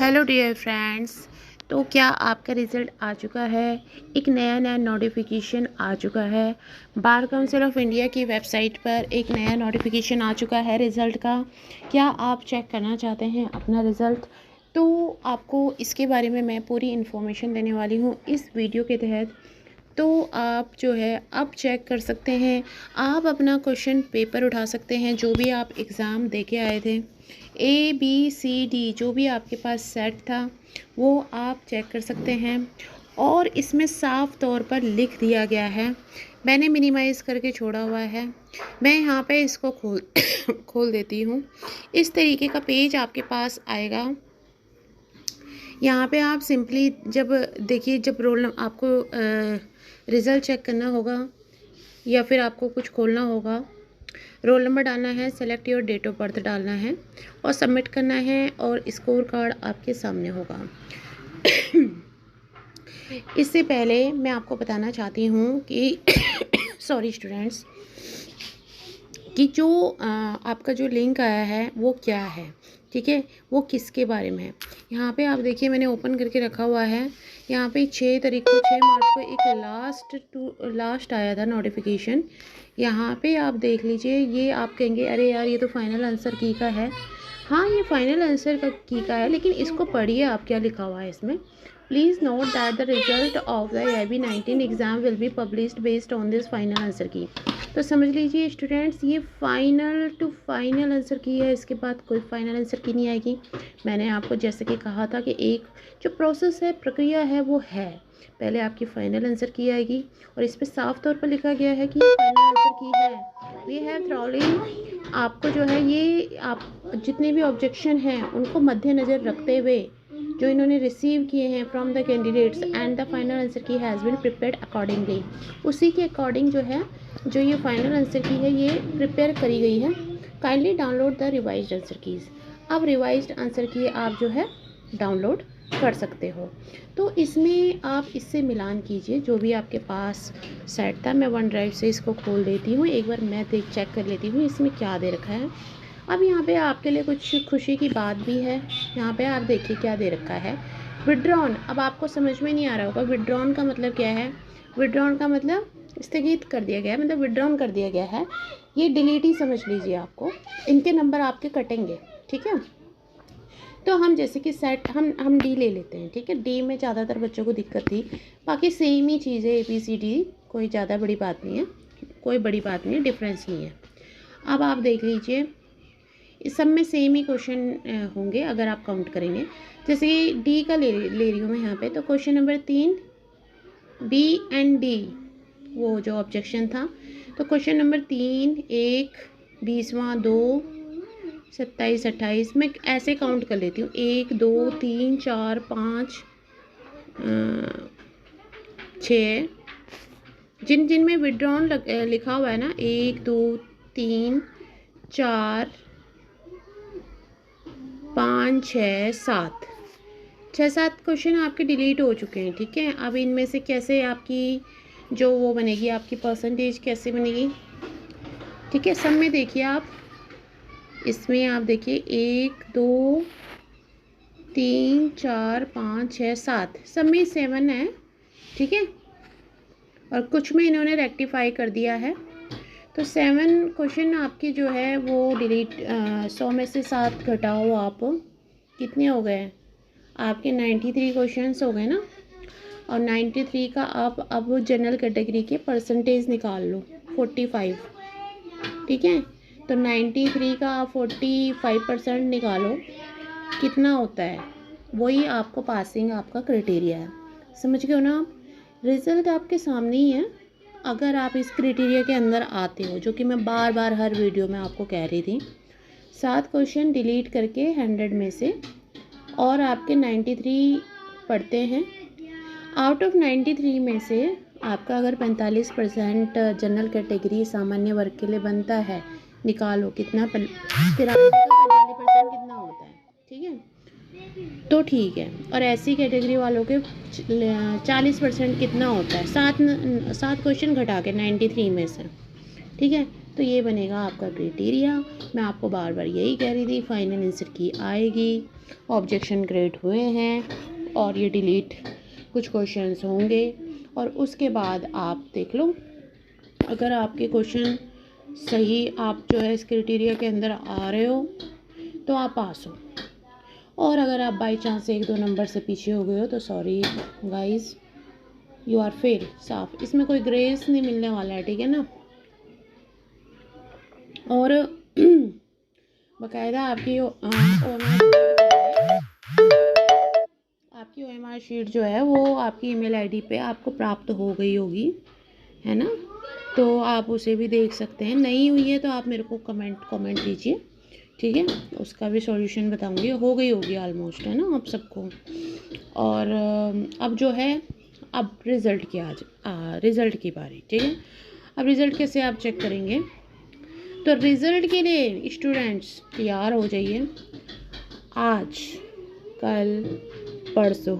Hello dear friends. तो क्या आपका रिज़ल्ट आ चुका है? एक नया नोटिफिकेशन आ चुका है। बार काउंसिल ऑफ इंडिया की वेबसाइट पर एक नया नोटिफिकेशन आ चुका है रिज़ल्ट का। क्या आप चेक करना चाहते हैं अपना रिज़ल्ट? तो आपको इसके बारे में मैं पूरी इन्फॉर्मेशन देने वाली हूँ इस वीडियो के तहत। तो आप जो है अब चेक कर सकते हैं, आप अपना क्वेश्चन पेपर उठा सकते हैं जो भी आप एग्ज़ाम दे के आए थे। ABCD जो भी आपके पास सेट था वो आप चेक कर सकते हैं और इसमें साफ तौर पर लिख दिया गया है। मैंने मिनिमाइज़ करके छोड़ा हुआ है। मैं यहाँ पे इसको खोल देती हूँ। इस तरीके का पेज आपके पास आएगा। यहाँ पे आप सिंपली जब देखिए, जब आपको रिज़ल्ट चेक करना होगा या फिर आपको कुछ खोलना होगा, रोल नंबर डालना है, select your date of birth डालना है और सबमिट करना है और स्कोर कार्ड आपके सामने होगा। इससे पहले मैं आपको बताना चाहती हूँ कि सॉरी स्टूडेंट्स, कि जो आपका जो लिंक आया है वो क्या है, ठीक है, वो किसके बारे में है। यहाँ पे आप देखिए, मैंने ओपन करके रखा हुआ है। यहाँ पे 6 मार्च को एक लास्ट आया था नोटिफिकेशन। यहाँ पे आप देख लीजिए, ये आप कहेंगे अरे यार ये तो फाइनल आंसर की का है। हाँ, ये फाइनल आंसर की का है, लेकिन इसको पढ़िए आप क्या लिखा हुआ है इसमें। Please note that the result of the AB19 exam will be published based on this final answer की। तो समझ लीजिए स्टूडेंट्स, ये फाइनल टू फाइनल आंसर की है, इसके बाद कोई फाइनल आंसर की नहीं आएगी। मैंने आपको जैसे कि कहा था कि एक जो प्रोसेस है, प्रक्रिया है, वो है पहले आपकी फाइनल आंसर की आएगी और इस पर साफ तौर पर लिखा गया है कि ये फाइनल आंसर की है। वी हैव थ्रॉली आपको जो है, ये आप जितने भी ऑब्जेक्शन हैं उनको मद्देनज़र रखते हुए जो इन्होंने रिसीव किए हैं from the candidates and the final answer की हैज़ बीन प्रिपेयर्ड अकॉर्डिंगली, उसी के अकॉर्डिंग जो है, जो ये फाइनल आंसर की है ये प्रिपेयर करी गई है। Kindly download the revised answer keys. अब रिवाइज्ड आंसर की आप जो है डाउनलोड कर सकते हो। तो इसमें आप इससे मिलान कीजिए जो भी आपके पास सेट था। मैं वन ड्राइव से इसको खोल देती हूँ, एक बार मैं चेक कर लेती हूँ इसमें क्या दे रखा है। अब यहाँ पे आपके लिए कुछ खुशी की बात भी है। यहाँ पे आप देखिए क्या दे रखा है, विड्रॉन। अब आपको समझ में नहीं आ रहा होगा विड्रॉन का मतलब क्या है। विड्रॉन का मतलब स्थगित कर दिया गया है, मतलब विड्रॉन कर दिया गया है। ये डिलीट ही समझ लीजिए, आपको इनके नंबर आपके कटेंगे, ठीक है। तो हम जैसे कि सेट हम डी ले लेते हैं, ठीक है। डी में ज़्यादातर बच्चों को दिक्कत थी, बाकी सेम ही चीज़ है ABCD, कोई ज़्यादा बड़ी बात नहीं है, कोई बड़ी बात नहीं है, डिफरेंस नहीं है। अब आप देख लीजिए, इस सब में सेम ही क्वेश्चन होंगे अगर आप काउंट करेंगे। जैसे कि डी का ले रही हूँ मैं यहाँ पे, तो question number 3 B and D वो जो ऑब्जेक्शन था, तो क्वेश्चन नंबर 3 1 20वां 2 27 28 मैं ऐसे काउंट कर लेती हूँ, 1 2 3 4 5 6, जिन में विड्रॉन लिखा हुआ है ना, 1 2 3 4 5 6 7 6-7 क्वेश्चन आपके डिलीट हो चुके हैं, ठीक है। अब इनमें से कैसे आपकी जो वो बनेगी, आपकी परसेंटेज कैसे बनेगी, ठीक है। सब में देखिए आप, इसमें आप देखिए 1 2 3 4 5 6 7 सब में 7 है, ठीक है। और कुछ में इन्होंने रेक्टिफाई कर दिया है। तो 7 क्वेश्चन आपकी जो है वो डिलीट 100 में से 7 घटाओ आप, कितने हो गए आपके 93 क्वेश्चंस हो गए ना। और 93 का आप अब जनरल कैटेगरी के परसेंटेज निकाल लो 45, ठीक है। तो 93 का आप 45% निकालो, कितना होता है, वही आपको पासिंग आपका क्राइटेरिया है। समझ गए हो ना आप। रिज़ल्ट आपके सामने ही है। अगर आप इस क्राइटेरिया के अंदर आते हो, जो कि मैं बार बार हर वीडियो में आपको कह रही थी, 7 क्वेश्चन डिलीट करके 100 में से और आपके 93 पढ़ते हैं। आउट ऑफ 93 में से आपका अगर 45% जनरल कैटेगरी सामान्य वर्ग के लिए बनता है, निकालो कितना, 43% कितना होता है, ठीक है। तो ठीक है, और ऐसी कैटेगरी वालों के 40% कितना होता है, 7 क्वेश्चन घटा के 93 में से, ठीक है। तो ये बनेगा आपका क्राइटेरिया। मैं आपको बार बार यही कह रही थी, फाइनल आंसर की आएगी, ऑब्जेक्शन क्रिएट हुए हैं और ये डिलीट कुछ क्वेश्चंस होंगे, और उसके बाद आप देख लो अगर आपके क्वेश्चन सही आप जो है इस क्राइटेरिया के अंदर आ रहे हो तो आप पास हो, और अगर आप बाई चांस 1-2 नंबर से पीछे हो गए हो तो sorry guys, you are fail. साफ, इसमें कोई ग्रेस नहीं मिलने वाला है, ठीक है ना। और बाकायदा आपकी OMR शीट जो है वो आपकी ईमेल आईडी पे आपको प्राप्त हो गई होगी, है ना। तो आप उसे भी देख सकते हैं, नहीं हुई है तो आप मेरे को कमेंट दीजिए, ठीक है। उसका भी सॉल्यूशन बताऊंगी, हो गई होगी ऑलमोस्ट, है ना आप सबको। और अब जो है अब रिज़ल्ट की रिज़ल्ट की बारी, ठीक है। अब रिज़ल्ट कैसे आप चेक करेंगे, तो रिज़ल्ट के लिए स्टूडेंट्स तैयार हो जाइए। आज, कल, परसों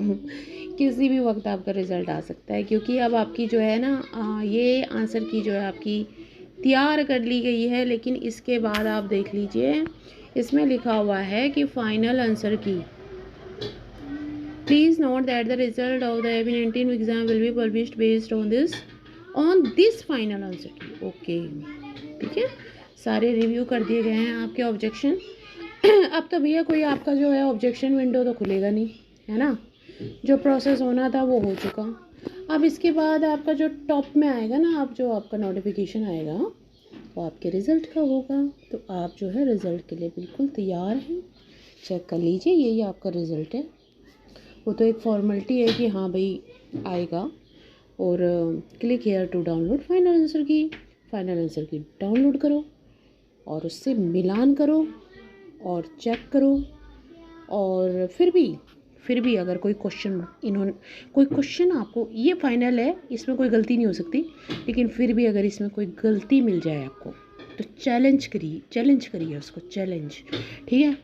किसी भी वक्त आपका रिज़ल्ट आ सकता है, क्योंकि अब आपकी जो है ना ये आंसर की जो है आपकी तैयार कर ली गई है। लेकिन इसके बाद आप देख लीजिए, इसमें लिखा हुआ है कि फाइनल आंसर की, please note that the result of the AB19 exam will be published based on this final answer की। ओके, ठीक है, सारे रिव्यू कर दिए गए हैं आपके ऑब्जेक्शन। अब तो भैया कोई आपका जो है ऑब्जेक्शन विंडो तो खुलेगा नहीं, है ना। जो प्रोसेस होना था वो हो चुका। अब इसके बाद आपका जो टॉप में आएगा ना, आप जो आपका नोटिफिकेशन आएगा वो आपके रिज़ल्ट का होगा। तो आप जो है रिज़ल्ट के लिए बिल्कुल तैयार हैं। चेक कर लीजिए, यही आपका रिज़ल्ट है। वो तो एक फॉर्मेलिटी है कि हाँ भाई आएगा। और click here to download final answer key. Final answer key download करो और उससे मिलान करो और चेक करो। और फिर भी अगर कोई क्वेश्चन आपको, ये फाइनल है, इसमें कोई गलती नहीं हो सकती, लेकिन फिर भी अगर इसमें कोई गलती मिल जाए आपको तो चैलेंज करिए उसको, चैलेंज, ठीक है।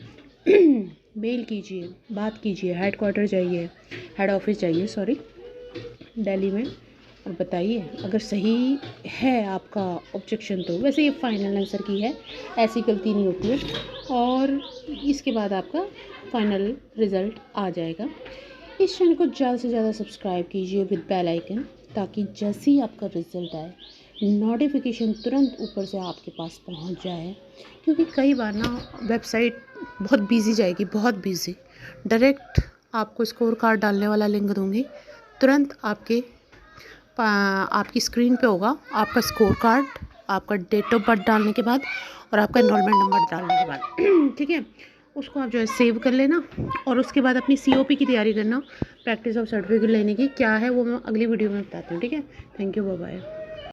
मेल कीजिए, बात कीजिए, हेडक्वार्टर जाइए, हेड ऑफिस जाइए सॉरी, दिल्ली में, और बताइए अगर सही है आपका ऑब्जेक्शन। तो वैसे ये फाइनल आंसर की है, ऐसी गलती नहीं होती है। और इसके बाद आपका फाइनल रिज़ल्ट आ जाएगा। इस चैनल को ज़्यादा से ज़्यादा सब्सक्राइब कीजिए विद बेल आइकन, ताकि जैसे ही आपका रिज़ल्ट आए नोटिफिकेशन तुरंत ऊपर से आपके पास पहुंच जाए। क्योंकि कई बार ना वेबसाइट बहुत बिजी जाएगी, बहुत बिजी, डायरेक्ट आपको स्कोर कार्ड डालने वाला लिंक दूंगी, तुरंत आपकी स्क्रीन पे होगा आपका स्कोर कार्ड, आपका डेट ऑफ बर्थ डालने के बाद और आपका एनरोलमेंट नंबर डालने के बाद, ठीक है। उसको आप जो है सेव कर लेना और उसके बाद अपनी COP की तैयारी करना, प्रैक्टिस ऑफ सर्टिफिकेट लेने की क्या है वो मैं अगली वीडियो में बताती हूँ, ठीक है। Thank you, bye bye.